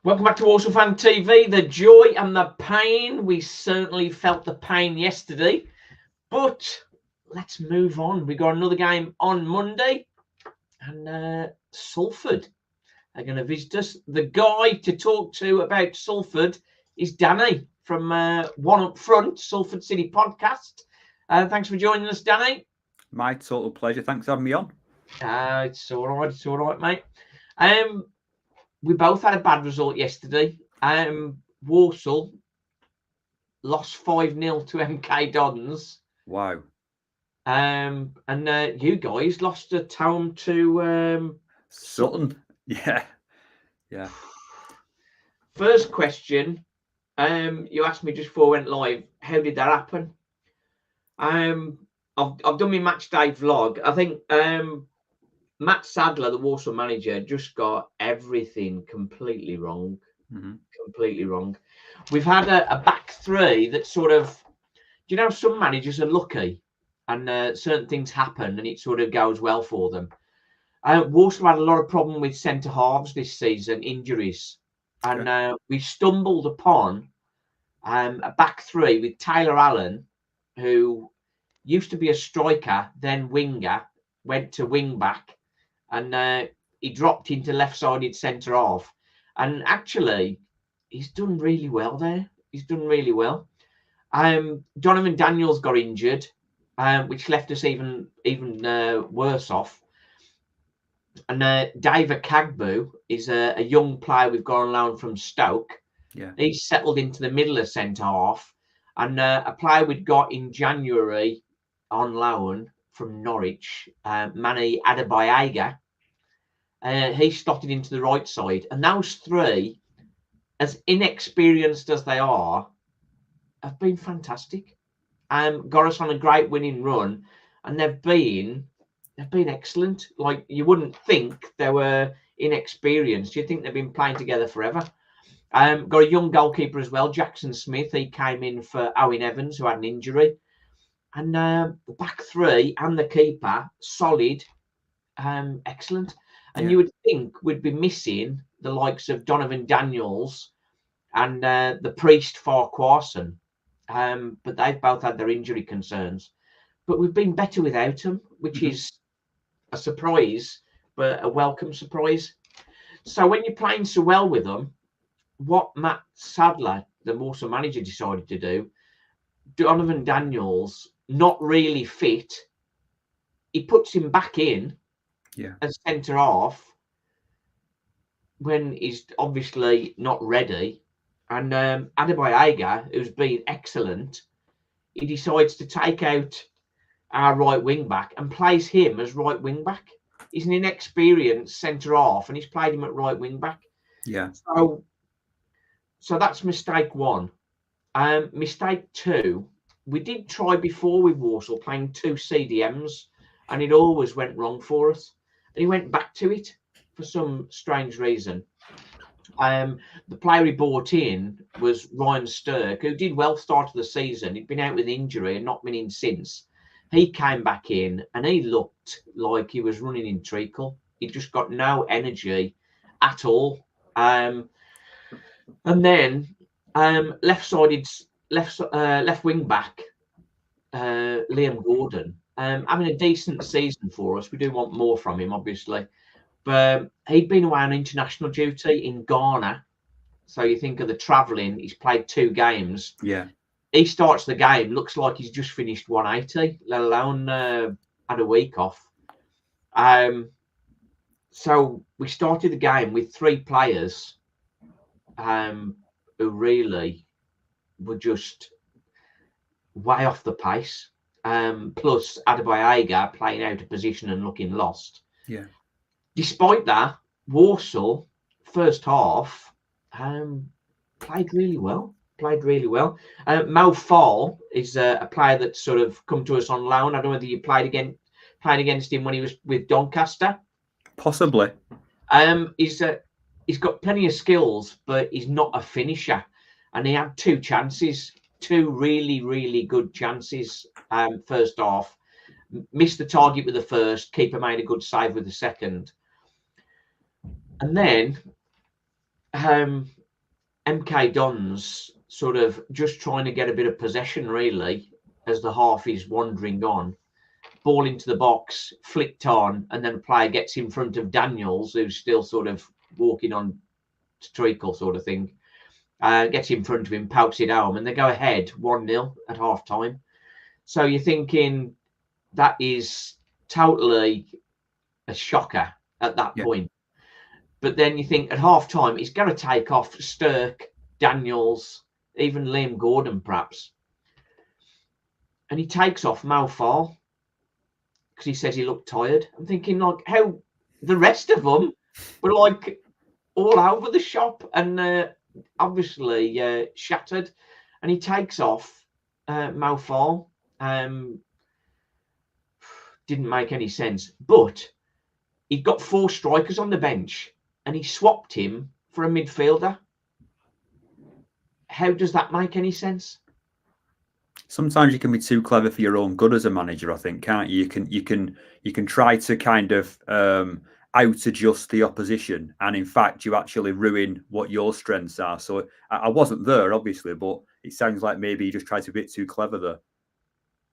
Welcome back to Walsall Fan TV. The joy and the pain. We certainly felt the pain yesterday, but let's move on. We got another game on Monday, and Salford are going to visit us. The guy to talk to about Salford is Danny from One Up Front, Salford City Podcast. Thanks for joining us, Danny. My total pleasure. Thanks for having me on. It's all right. It's all right, mate. We both had a bad result yesterday. Walsall lost 5-0 to MK Dons. Wow. And you guys lost at home to Sutton. Yeah. First question. You asked me just before we went live, how did that happen? I've done my match day vlog. I think Matt Sadler, the Walsall manager, just got everything completely wrong. Completely wrong. We've had a back three that sort of, you know, some managers are lucky and certain things happen and it sort of goes well for them. Walsall had a lot of problem with centre halves this season, injuries, and we stumbled upon a back three with Taylor Allen, who used to be a striker, then winger, went to wing back, and he dropped into left-sided centre half. And actually, he's done really well there. He's done really well. Donovan Daniels got injured, which left us even worse off. And David Kagbu is a young player we've got on loan from Stoke. Yeah. He's settled into the middle of centre half. And a player we'd got in January on loan from Norwich, Manny Adebayaga, he slotted into the right side. And those three, as inexperienced as they are, have been fantastic. Got us on a great winning run, and they've been excellent. Like, you wouldn't think they were inexperienced. You'd think they've been playing together forever. Got a young goalkeeper as well, Jackson Smith. He came in for Owen Evans, who had an injury. And the back three and the keeper, solid, excellent. And you would think we'd be missing the likes of Donovan Daniels and the Priest Farquharson. But they've both had their injury concerns. But we've been better without them, which is a surprise, but a welcome surprise. So when you're playing so well with them, what Matt Sadler, the Walsall manager, decided to do, Donovan Daniels, not really fit, he puts him back in as centre half when he's obviously not ready. And Adebayaga, who's been excellent, he decides to take out our right wing back and plays him as right wing back. He's an inexperienced centre half, and he's played him at right wing back. Yeah. So that's mistake one. Mistake two, we did try before with Walsall playing two CDMs, and it always went wrong for us. And he went back to it for some strange reason. The player he brought in was Ryan Sturck, who did well start of the season. He'd been out with injury and not been in since. He came back in and he looked like he was running in treacle. He just got no energy at all. And then left wing back, Liam Gordon, having a decent season for us. We do want more from him, obviously. But he'd been away on international duty in Ghana. So you think of the travelling, he's played 2 games. Yeah. He starts the game, looks like he's just finished 180, let alone had a week off. So we started the game with 3 players who really were just way off the pace. Plus Adebayaga playing out of position and looking lost. Yeah. Despite that, Walsall, first half, played really well. Mo Fall is a player that's sort of come to us on loan. I don't know whether you played against him when he was with Doncaster. Possibly. He's got plenty of skills, but he's not a finisher. And he had 2 chances, 2 really, really good chances first half. Missed the target with the first. Keeper made a good save with the second. And then MK Dons sort of just trying to get a bit of possession, really, as the half is wandering on. Ball into the box, flicked on, and then a player gets in front of Daniels, who's still sort of walking on treacle sort of thing. Gets in front of him, pouts it home, and they go ahead 1-0 at half time. So you're thinking that is totally a shocker at that point. But then you think at half time, he's going to take off Stirk, Daniels, even Liam Gordon, perhaps. And he takes off Malfal because he says he looked tired. I'm thinking, like, how the rest of them were like all over the shop and obviously shattered. And he takes off Malfal. Didn't make any sense. But he'd got 4 strikers on the bench and he swapped him for a midfielder. How does that make any sense? Sometimes you can be too clever for your own good as a manager, I think, can't you? You can try to kind of out adjust the opposition, and in fact, you actually ruin what your strengths are. So I wasn't there, obviously, but it sounds like maybe you just tried to be a bit too clever there.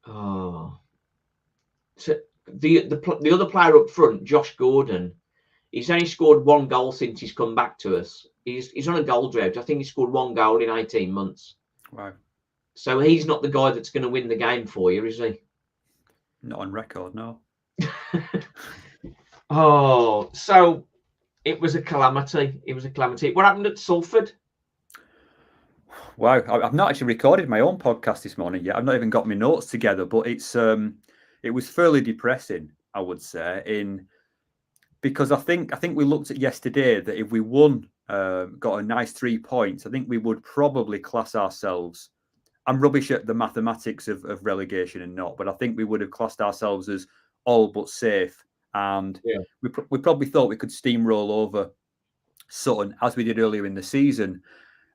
Oh, so the other player up front, Josh Gordon, he's only scored 1 goal since he's come back to us. He's on a goal drought. I think he scored 1 goal in 18 months. Wow. So he's not the guy that's going to win the game for you, is he? Not on record, no. Oh, so it was a calamity. It was a calamity. What happened at Salford? Wow, I've not actually recorded my own podcast this morning yet. I've not even got my notes together, but it was fairly depressing, I would say, because I think we looked at yesterday that if we won, got a nice 3 points, I think we would probably class ourselves. I'm rubbish at the mathematics of relegation and not, but I think we would have classed ourselves as all but safe. And we probably thought we could steamroll over Sutton as we did earlier in the season.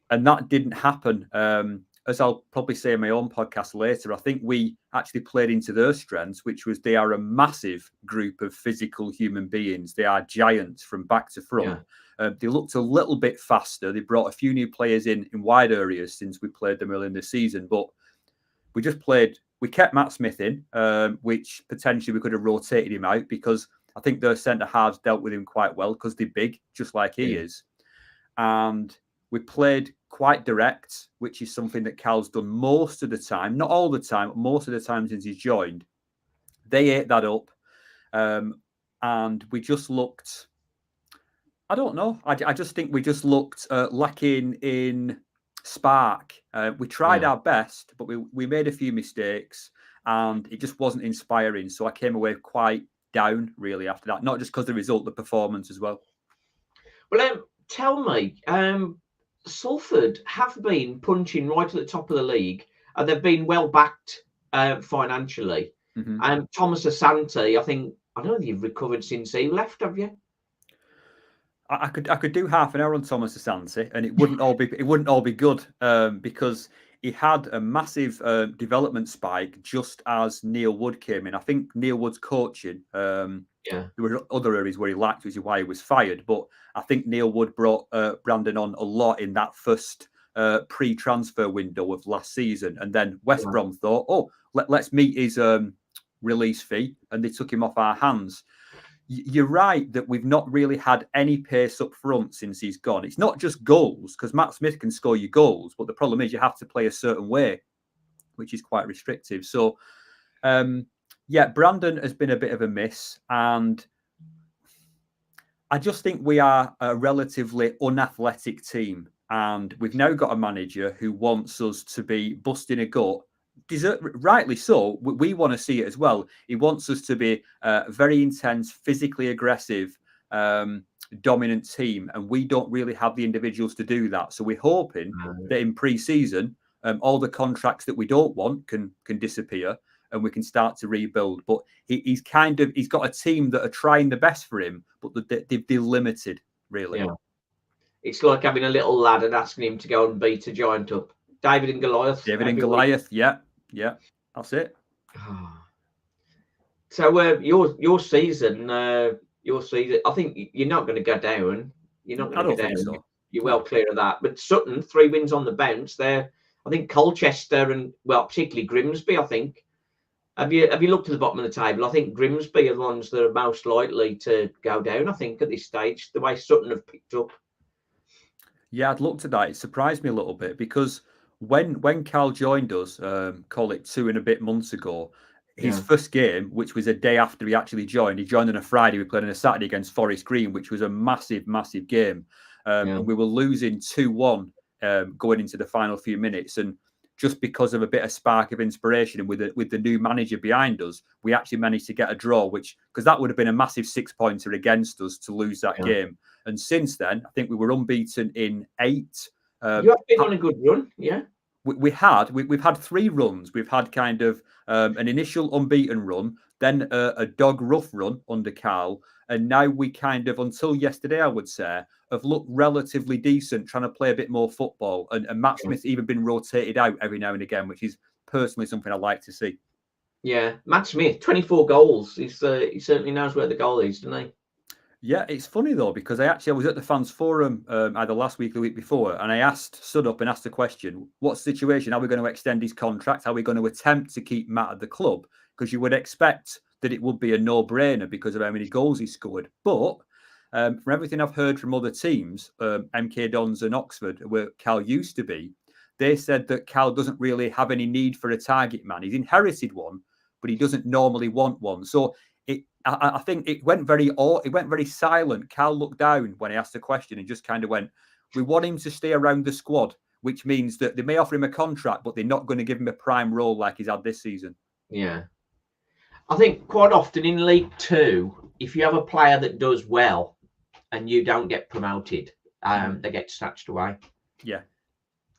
And that didn't happen. As I'll probably say in my own podcast later, I think we actually played into their strengths, which was they are a massive group of physical human beings. They are giants from back to front. They looked a little bit faster. They brought a few new players in wide areas since we played them early in the season. But we kept Matt Smith in, which potentially we could have rotated him out because I think their centre-halves dealt with him quite well because they're big, just like he is. And we played quite direct, which is something that Cal's done most of the time, not all the time, but most of the time since he's joined. They ate that up. And we just looked, I don't know. I just think we just looked lacking in spark. We tried our best, but we made a few mistakes and it just wasn't inspiring. So I came away quite down, really, after that. Not just because of the result, the performance as well. Well, tell me, Salford have been punching right at the top of the league, and they've been well backed financially. Thomas Asante, I don't know if you've recovered since he left, have you? I could do half an hour on Thomas Asante, and it wouldn't all be good because he had a massive development spike just as Neil Wood came in. I think Neil Wood's coaching. There were other areas where he lacked, which is why he was fired. But I think Neil Wood brought Brandon on a lot in that first pre-transfer window of last season. And then West Brom thought, let's meet his release fee. And they took him off our hands. You're right that we've not really had any pace up front since he's gone. It's not just goals, because Matt Smith can score you goals. But the problem is you have to play a certain way, which is quite restrictive. So, Brandon has been a bit of a miss. And I just think we are a relatively unathletic team. And we've now got a manager who wants us to be busting a gut. Rightly so. We want to see it as well. He wants us to be a very intense, physically aggressive, dominant team. And we don't really have the individuals to do that. So we're hoping that in pre-season, all the contracts that we don't want can disappear and we can start to rebuild. But he's got a team that are trying the best for him, but they're limited, really. Yeah. It's like having a little lad and asking him to go and beat a giant up. David and Goliath. Yeah, that's it. So your season, I think you're not going to go down. You're not going to go down. So. You're well clear of that. But Sutton, 3 wins on the bounce. I think Colchester and, well, particularly Grimsby, I think. Have you looked at the bottom of the table? I think Grimsby are the ones that are most likely to go down, I think, at this stage, the way Sutton have picked up. Yeah, I'd looked at that. It surprised me a little bit because when Cal joined us, call it 2 and a bit months ago, his first game, which was a day after he actually joined, he joined on a Friday. We played on a Saturday against Forest Green, which was a massive, massive game. And we were losing 2-1 going into the final few minutes. And just because of a bit of spark of inspiration and with the new manager behind us, we actually managed to get a draw, because that would have been a massive 6-pointer against us to lose that game. And since then, I think we were unbeaten in 8. You have been on a good run, yeah. We've had 3 runs. We've had kind of an initial unbeaten run, then a dog rough run under Carl, and now we kind of, until yesterday, I would say, have looked relatively decent, trying to play a bit more football. And Matt Smith's even been rotated out every now and again, which is personally something I like to see. Yeah, Matt Smith, 24 goals. He certainly knows where the goal is, doesn't he? Yeah, it's funny though, because I was at the fans forum either last week or the week before, and I stood up and asked the question, what's the situation? Are we going to extend his contract? Are we going to attempt to keep Matt at the club? Because you would expect that it would be a no-brainer because of how many goals he scored. But from everything I've heard from other teams, MK Dons and Oxford, where Cal used to be, they said that Cal doesn't really have any need for a target man. He's inherited one, but he doesn't normally want one. So I think it went very silent. Cal looked down when I asked the question and just kind of went, we want him to stay around the squad, which means that they may offer him a contract, but they're not going to give him a prime role like he's had this season. Yeah. I think quite often in League 2, if you have a player that does well and you don't get promoted, they get snatched away. Yeah.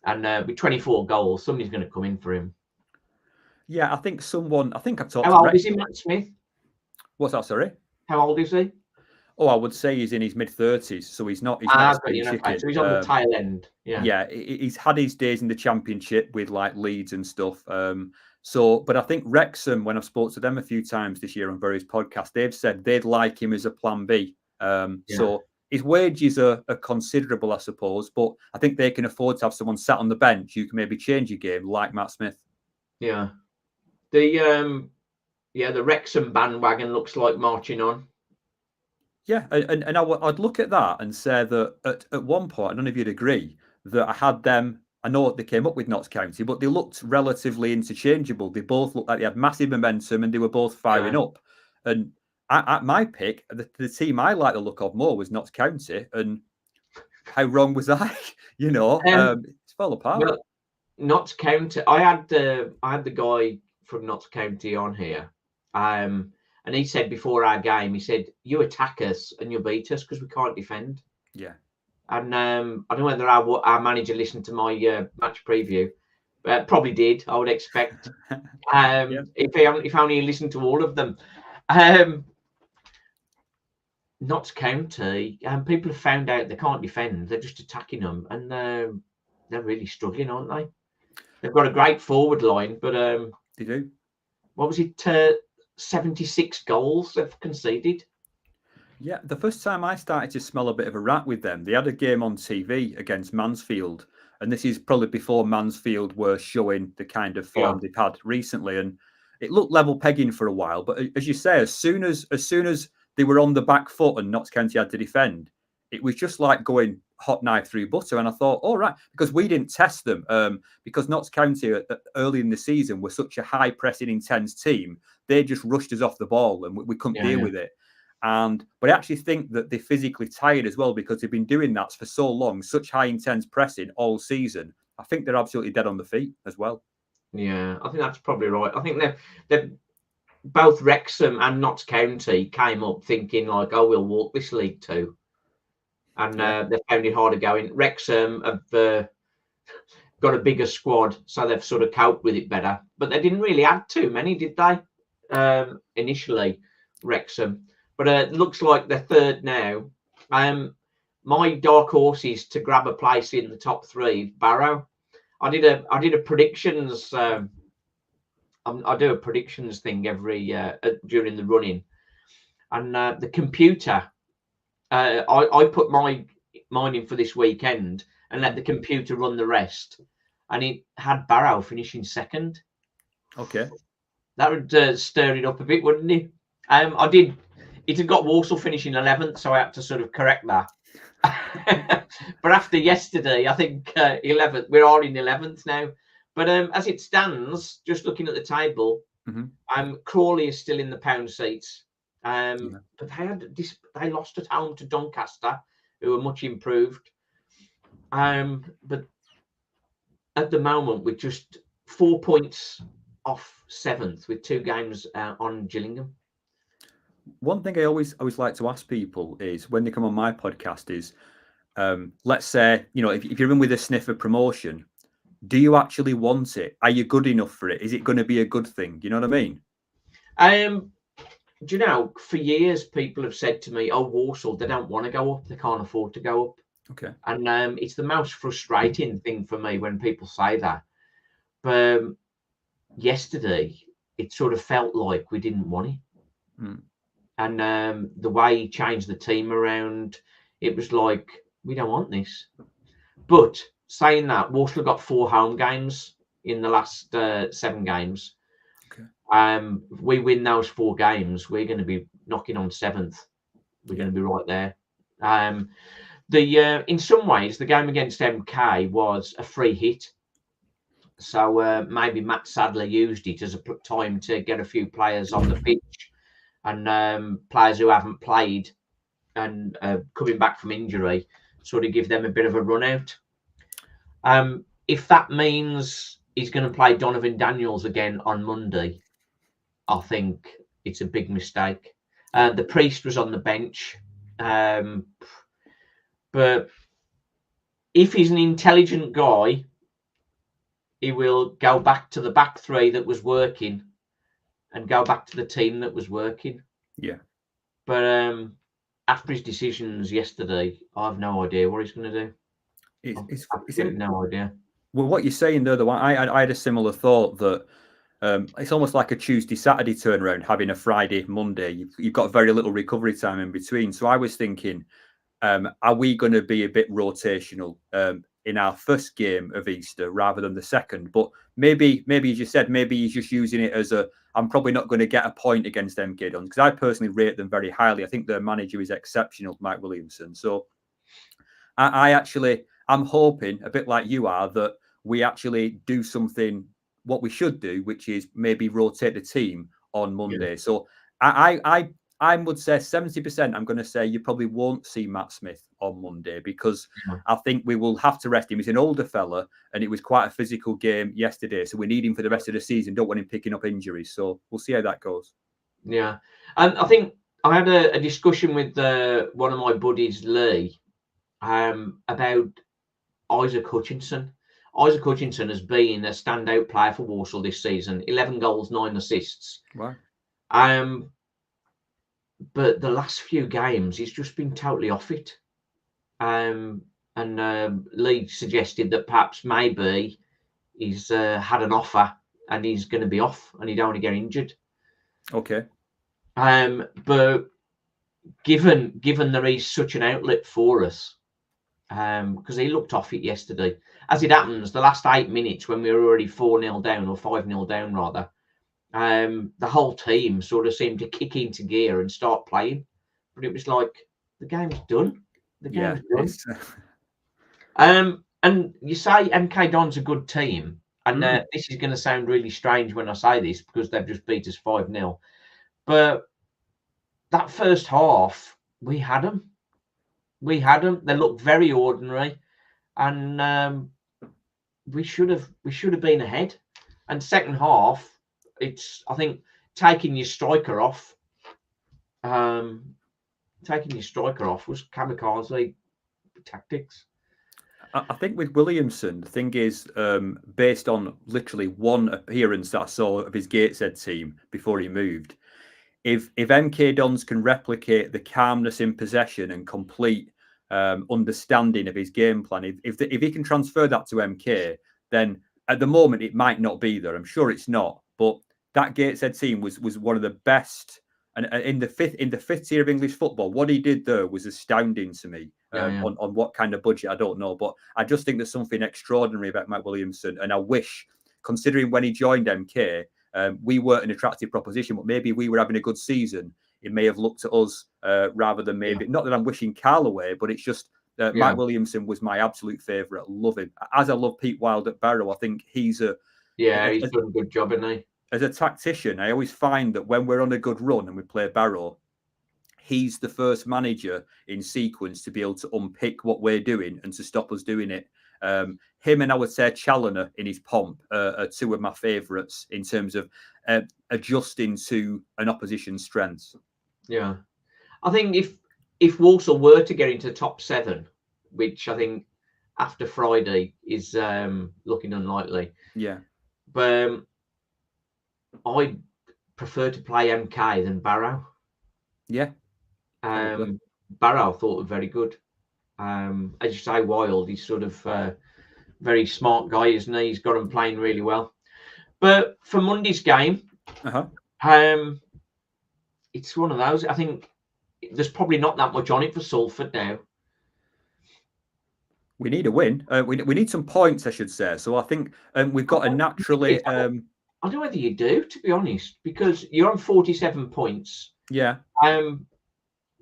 And with 24 goals, somebody's going to come in for him. Yeah, I think I've talked How old is he, Matt Smith? What's that, sorry? How old is he? Oh, I would say he's in his mid-30s, so he's not. So he's on the tail end. Yeah. Yeah, he's had his days in the Championship with like Leeds and stuff. But I think Wrexham, when I've spoken to them a few times this year on various podcasts, they've said they'd like him as a plan B. So his wages are considerable, I suppose, but I think they can afford to have someone sat on the bench who can maybe change your game, like Matt Smith. Yeah. The Wrexham bandwagon looks like marching on. Yeah, and I'd look at that and say that at one point, I don't know if you'd agree, that I had them. I know they came up with Notts County, but they looked relatively interchangeable. They both looked like they had massive momentum and they were both firing up. And at my pick, the team I like the look of more was Notts County. And how wrong was I? It's fell apart. Well, Notts County, I had the guy from Notts County on here. And he said before our game, he said, you attack us and you'll beat us because we can't defend. Yeah. And I don't know whether our manager listened to my match preview. Probably did, I would expect. If only he listened to all of them. Notts County, people have found out they can't defend. They're just attacking them. And they're really struggling, aren't they? They've got a great forward line, but... they do. What was it? 76 goals they've conceded. Yeah, the first time I started to smell a bit of a rat with them, they had a game on TV against Mansfield, and this is probably before Mansfield were showing the kind of form they've had recently, and it looked level pegging for a while. But as you say, as soon as they were on the back foot and Notts County had to defend, it was just like going hot knife through butter. And I thought, all right, because we didn't test them, because Notts County early in the season were such a high pressing, intense team. They just rushed us off the ball and we couldn't deal with it. But I actually think that they're physically tired as well because they've been doing that for so long, such high intense pressing all season. I think they're absolutely dead on the feet as well. Yeah, I think that's probably right. I think they're both Wrexham and Notts County came up thinking like, oh, we'll walk this League 2. And they found it harder going. Wrexham have got a bigger squad, so they've sort of coped with it better. But they didn't really add too many, did they? Initially, Wrexham. But it looks like they're third now. My dark horse is to grab a place in the top 3, Barrow. I did a predictions. I do a predictions thing every during the running, and the computer. I put my mining for this weekend and let the computer run the rest. And it had Barrow finishing second. Okay. That would stir it up a bit, wouldn't it? I did. It had got Walsall finishing 11th, so I had to sort of correct that. But after yesterday, I think 11th. We're all in 11th now. But as it stands, just looking at the table, Crawley is still in the pound seats. But they lost at home to Doncaster, who are much improved. But at the moment, we're just 4 points off 7th with 2 games on Gillingham. One thing I always like to ask people is when they come on my podcast is, let's say, if you're in with a sniff of promotion, do you actually want it? Are you good enough for it? Is it going to be a good thing? You know what I mean? Do you know, for years, people have said to me, oh, Walsall, they don't want to go up. They can't afford to go up. Okay. And it's the most frustrating thing for me when people say that. But yesterday, it sort of felt like we didn't want it. And the way he changed the team around, it was like, we don't want this. But saying that, Walsall got 4 home games in the last 7 games. Okay. If we win those 4 games, we're going to be knocking on 7th. We're going to be right there. In some ways, the game against MK was a free hit. So maybe Matt Sadler used it as a time to get a few players on the pitch and players who haven't played and coming back from injury, sort of give them a bit of a run out. If that means he's going to play Donovan Daniels again on Monday, I think it's a big mistake. The Priest was on the bench. But if he's an intelligent guy, he will go back to the back 3 that was working and go back to the team that was working. Yeah. But after his decisions yesterday, I have no idea what he's going to do. It's no idea. Well, what you're saying there, though, I had a similar thought that it's almost like a Tuesday, Saturday turnaround, having a Friday, Monday. You've got very little recovery time in between. So I was thinking, are we going to be a bit rotational in our first game of Easter rather than the second? But maybe as you said, maybe he's just using it as I'm probably not going to get a point against MK Dons, because I personally rate them very highly. I think their manager is exceptional, Mike Williamson. So I'm hoping, a bit like you are, that we actually do something, what we should do, which is maybe rotate the team on Monday. Yeah. So I would say 70%, I'm going to say you probably won't see Matt Smith on Monday, because I think we will have to rest him. He's an older fella, and it was quite a physical game yesterday. So we need him for the rest of the season. Don't want him picking up injuries. So we'll see how that goes. Yeah. And I think I had a discussion with one of my buddies, Lee, about Isaac Hutchinson. Isaac Hutchinson has been a standout player for Walsall this season. 11 goals, 9 assists. Wow. But the last few games, he's just been totally off it. And Lee suggested that perhaps maybe he's had an offer and he's going to be off and he don't want to get injured. Okay. But given there is such an outlet for us, because he looked off it yesterday. As it happens, the last 8 minutes when we were already 4-0 down, or 5-0 down rather, the whole team sort of seemed to kick into gear and start playing. But it was like, the game's done. The game's done. And you say MK Don's a good team. And this is going to sound really strange when I say this, because they've just beat us 5-0. But that first half, we had them. They looked very ordinary, and we should have been ahead. And second half, I think taking your striker off was kamikaze tactics. I think with Williamson, the thing is, based on literally one appearance that I saw of his Gateshead team before he moved, if MK Dons can replicate the calmness in possession and complete understanding of his game plan, if he can transfer that to MK, then at the moment it might not be there. I'm sure it's not, but that Gateshead team was one of the best. And in the fifth tier of English football, what he did there was astounding to me. On what kind of budget, I don't know. But I just think there's something extraordinary about Matt Williamson. And I wish, considering when he joined MK, we weren't an attractive proposition, but maybe we were having a good season. It may have looked at us rather than maybe, not that I'm wishing Carl away, but it's just Mike Williamson was my absolute favourite. Love him. As I love Pete Wild at Barrow, I think he's he's done a good job, hasn't he? As a tactician, I always find that when we're on a good run and we play Barrow, he's the first manager in sequence to be able to unpick what we're doing and to stop us doing it. Him and I would say Challoner in his pomp are two of my favourites in terms of adjusting to an opposition's strengths. Yeah. I think if Walsall were to get into the top 7, which I think after Friday is looking unlikely. Yeah. But I prefer to play MK than Barrow. Yeah. Barrow I thought was very good. As you say, Wild, he's sort of very smart guy, isn't he? He's got him playing really well. But for Monday's game, it's one of those. I think there's probably not that much on it for Salford now. We need a win. We need some points, I should say. So I think we've got a naturally. I don't know whether you do, to be honest, because you're on 47 points. Yeah.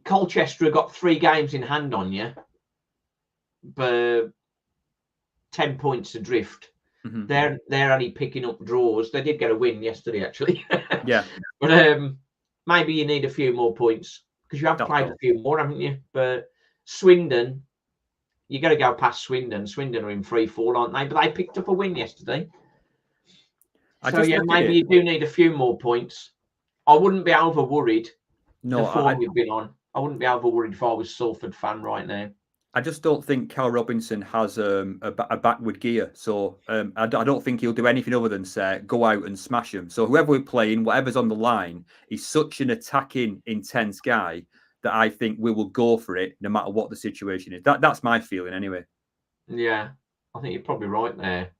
Colchester have got 3 games in hand on you, but 10 points adrift. Mm-hmm. They're only picking up draws. They did get a win yesterday, actually. Yeah. But maybe you need a few more points because you have played a few more, haven't you? But Swindon, you got to go past Swindon. Swindon are in free fall, aren't they? But they picked up a win yesterday. Maybe you do need a few more points. I wouldn't be over worried. No, the form you've been on. I wouldn't be over worried if I was a Salford fan right now. I just don't think Cal Robinson has a backward gear. So I don't think he'll do anything other than say, go out and smash him. So whoever we're playing, whatever's on the line, he's such an attacking, intense guy that I think we will go for it no matter what the situation is. That's my feeling anyway. Yeah, I think you're probably right there.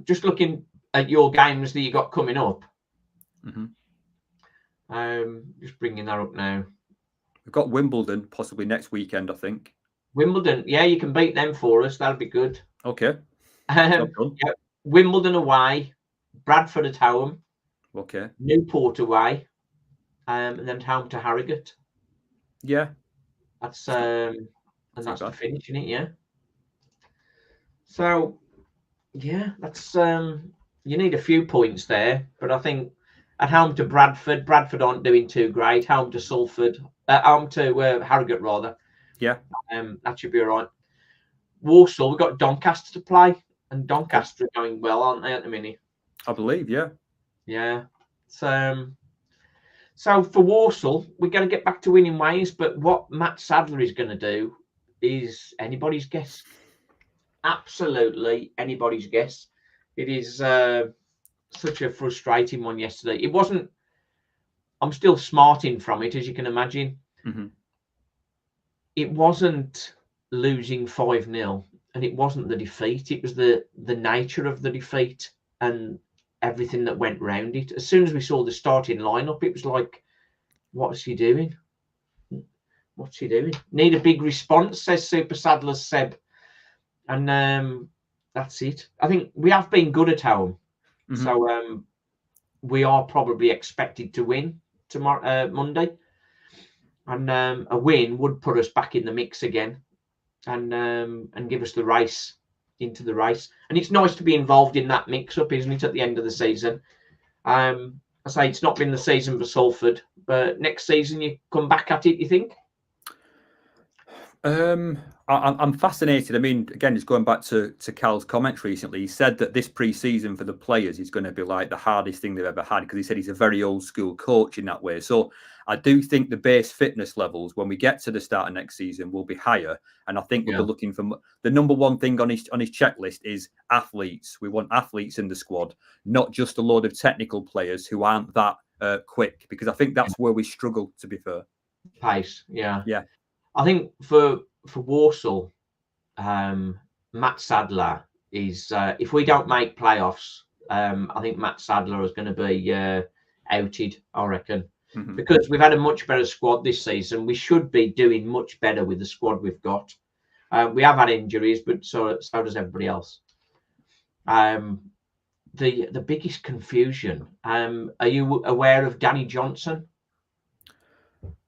Just looking at your games that you got coming up. Just bringing that up now. We've got Wimbledon possibly next weekend, I think. Wimbledon, yeah, you can beat them for us. That'll be good. Okay. Wimbledon away, Bradford at home. Okay. Newport away, and then home to Harrogate. Yeah. That's and that's the finish, isn't it? Yeah. So, yeah, that's you need a few points there, but I think at home to Bradford aren't doing too great. Home to Salford, home to Harrogate rather. Yeah. That should be all right. Walsall, we've got Doncaster to play, and Doncaster are going well, aren't they, at the minute? I believe, yeah. Yeah. So for Walsall, we're going to get back to winning ways, but what Matt Sadler is going to do is anybody's guess. Absolutely anybody's guess. It is such a frustrating one yesterday. It wasn't. I'm still smarting from it, as you can imagine. Mm-hmm. It wasn't losing 5-0, and it wasn't the defeat. It was the nature of the defeat and everything that went round it. As soon as we saw the starting lineup, it was like, what's he doing? What's he doing? Need a big response, says Super Sadler's Seb. And that's it. I think we have been good at home. Mm-hmm. So we are probably expected to win tomorrow, Monday. And a win would put us back in the mix again and give us the race into the race. And it's nice to be involved in that mix-up, isn't it, at the end of the season? I say it's not been the season for Salford, but next season you come back at it, you think? I'm fascinated. I mean, again, it's going back to Cal's comments recently. He said that this pre-season for the players is going to be like the hardest thing they've ever had because he said he's a very old school coach in that way. So I do think the base fitness levels when we get to the start of next season will be higher. And I think we'll be looking for the number one thing on his checklist is athletes. We want athletes in the squad, not just a load of technical players who aren't that quick, because I think that's where we struggle, to be fair. Pace, yeah. I think for Walsall, Matt Sadler is if we don't make playoffs, I think Matt Sadler is going to be outed, I reckon. because we've had a much better squad this season. We should be doing much better with the squad we've got. We have had injuries, but so does everybody else. The biggest confusion. Are you aware of Danny Johnson?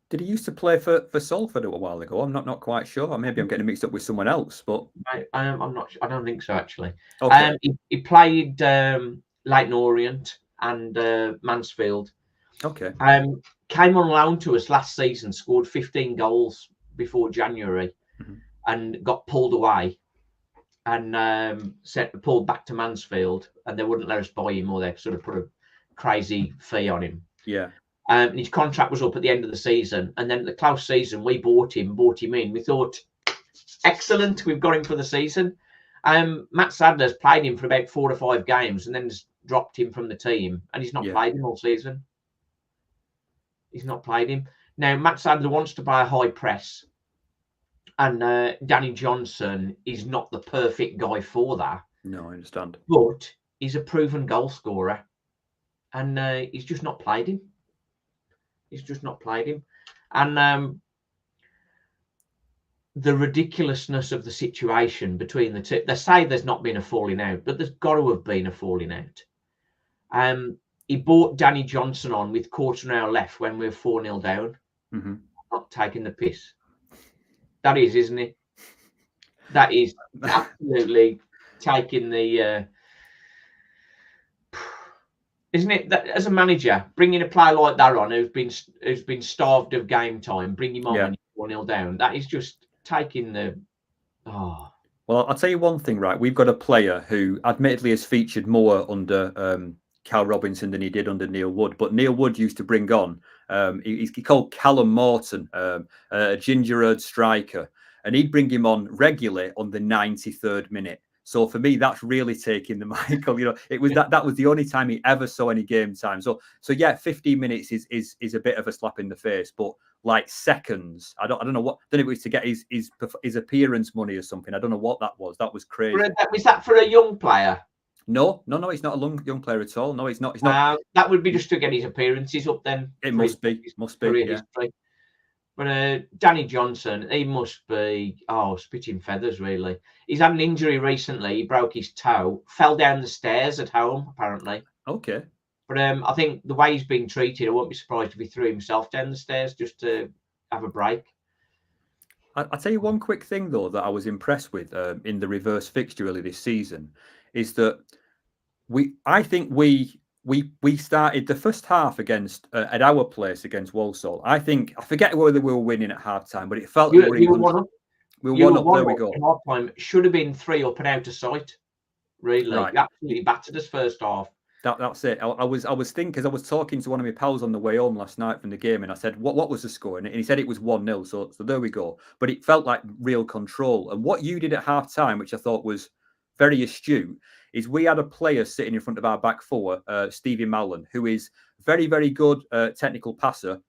Did he used to play for Salford a while ago? I'm not quite sure. Or maybe I'm getting mixed up with someone else. But I'm not. I don't think so actually. okay. He played Leighton Orient and Mansfield. Okay. Came on loan to us last season, scored 15 goals before January, and got pulled away, and pulled back to Mansfield, and they wouldn't let us buy him, or they sort of put a crazy fee on him. Yeah. And his contract was up at the end of the season, and then at the close season, we bought him in. We thought, excellent, we've got him for the season. Matt Sadler's played him for about 4 or 5 games, and then just dropped him from the team, and he's not played him all season. He's not played him. Now, Matt Sadler wants to play a high press, and Danny Johnson is not the perfect guy for that. No, I understand. But he's a proven goal scorer, and he's just not played him. And the ridiculousness of the situation between the two. They say there's not been a falling out, but there's got to have been a falling out. He brought Danny Johnson on with quarter an hour left when we were 4-0 down. Not taking the piss. That is, isn't it? That is absolutely taking the... isn't it? That as a manager, bringing a player like that on who's been starved of game time, bring him on when you're 4-0 down. That is just taking the... Oh. Well, I'll tell you one thing, right? We've got a player who admittedly has featured more under... Cal Robinson than he did under Neil Wood, but Neil Wood used to bring on he's called Callum Morton, a ginger-haired striker, and he'd bring him on regularly on the 93rd minute. So for me, that's really taking the Michael. It was that was the only time he ever saw any game time. So yeah, 15 minutes is a bit of a slap in the face, but like seconds. I don't know what. Then it was to get his appearance money or something. I don't know what that was. That was crazy. Was that for a young player? No, he's not a young player at all. No, he's not. That would be just to get his appearances up then. It must be. Yeah. But Danny Johnson, he must be spitting feathers, really. He's had an injury recently. He broke his toe, fell down the stairs at home, apparently. Okay. But I think the way he's being treated, I won't be surprised if he threw himself down the stairs just to have a break. I'll tell you one quick thing, though, that I was impressed with in the reverse fixture early this season, is that I think we started the first half against at our place against Walsall. I forget whether we were winning at half time, but it felt like we were 1 up. We were 1 up. There we go. Half time should have been 3 up and out of sight. Really, right. Absolutely battered us first half. That's it. I was thinking, because I was talking to one of my pals on the way home last night from the game, and I said, "What was the score?" And he said it was 1-0. So there we go. But it felt like real control. And what you did at half time, which I thought was very astute, is we had a player sitting in front of our back four, Stevie Mallon, who is very, very good technical passer,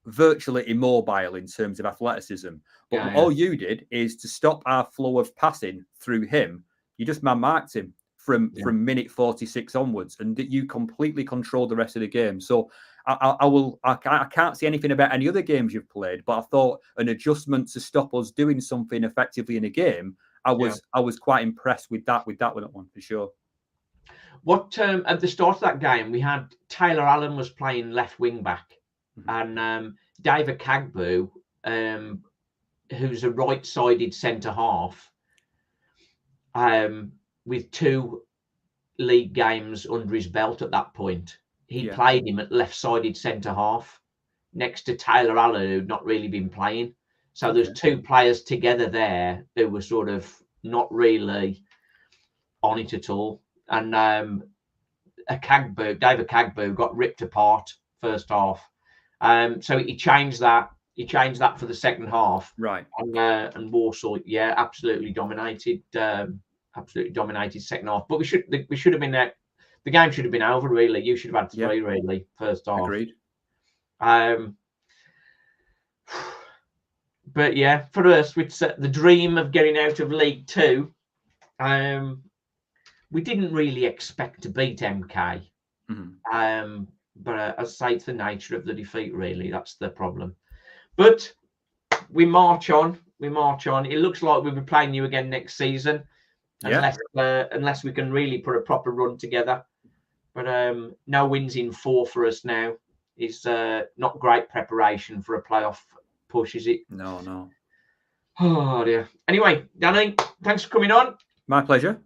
virtually immobile in terms of athleticism. But all you did is to stop our flow of passing through him. You just man-marked him from minute 46 onwards, and you completely controlled the rest of the game. So I can't see anything about any other games you've played, but I thought an adjustment to stop us doing something effectively in a game. I was quite impressed with that one for sure. What at the start of that game, we had Taylor Allen was playing left wing back, and David Kagbu, who's a right-sided centre half, with 2 league games under his belt at that point. He played him at left-sided centre half next to Taylor Allen, who'd not really been playing. So there's 2 players together there who were sort of not really on it at all. And David Kagbu got ripped apart first half. So he changed that. He changed that for the second half. Right. And Walsall, absolutely dominated. Absolutely dominated second half. But we should have been there. The game should have been over, really. You should have had 3, really, first half. Agreed. But for us, it's the dream of getting out of League 2. We didn't really expect to beat MK. But as I say, it's the nature of the defeat, really. That's the problem. But we march on. We march on. It looks like we'll be playing you again next season, unless we can really put a proper run together. But no wins in 4 for us now is not great preparation for a playoff push, is it? No. Oh dear. Anyway, Danny, thanks for coming on. My pleasure.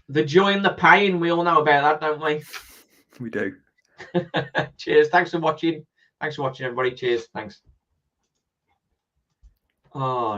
The joy and the pain, we all know about that, don't we? We do. Cheers. Thanks for watching. Thanks for watching, everybody. Cheers. Thanks. Oh.